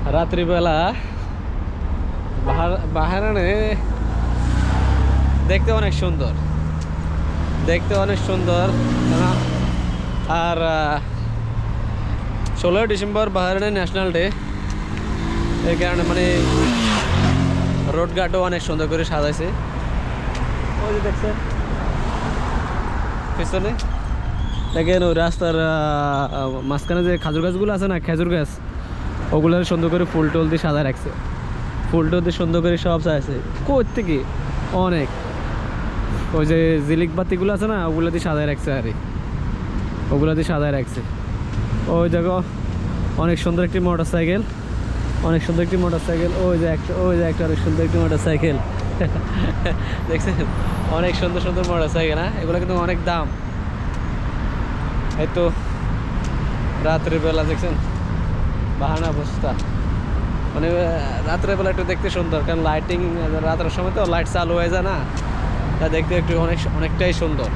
রাত্রিবেলা বাহারানে দেখতে অনেক সুন্দর, দেখতে অনেক সুন্দর। আর 16 ডিসেম্বর বাহারানে ন্যাশনাল ডে, এই কারণে মানে রোড ঘাটও অনেক সুন্দর করে সাজাইছে। ওই যে দেখছেন পিছনে, দেখেন ওই রাস্তার মাঝখানে যে খাজুর গাছগুলো আছে না, খেজুর গাছ, ওগুলো সুন্দর করে ফুল টুল দিয়ে সাজায় রাখছে, ফুল টুল দিয়ে সুন্দর করে সব সাজাইছে। কোথেকে অনেক ওই যে জিলিক বাতিগুলো আছে না, ওগুলো দিয়ে সাজায় রাখছে, আরে ওগুলো দিয়ে সাজায় রাখছে। ওই দেখো অনেক সুন্দর একটি মোটর সাইকেল, অনেক সুন্দর একটি মোটর সাইকেল। ওই যে একটা অনেক সুন্দর একটি মোটর সাইকেল দেখছেন, অনেক সুন্দর সুন্দর মোটর সাইকেল। হ্যাঁ, এগুলো কিন্তু অনেক দাম। এই তো রাত্রের বেলা দেখছেন বাহানা অবস্থা, মানে রাত্রের বেলা একটু দেখতে সুন্দর, কারণ লাইটিং রাতের সময় তো লাইট চালু হয়ে যায় না, তা দেখতে একটু অনেকটাই সুন্দর।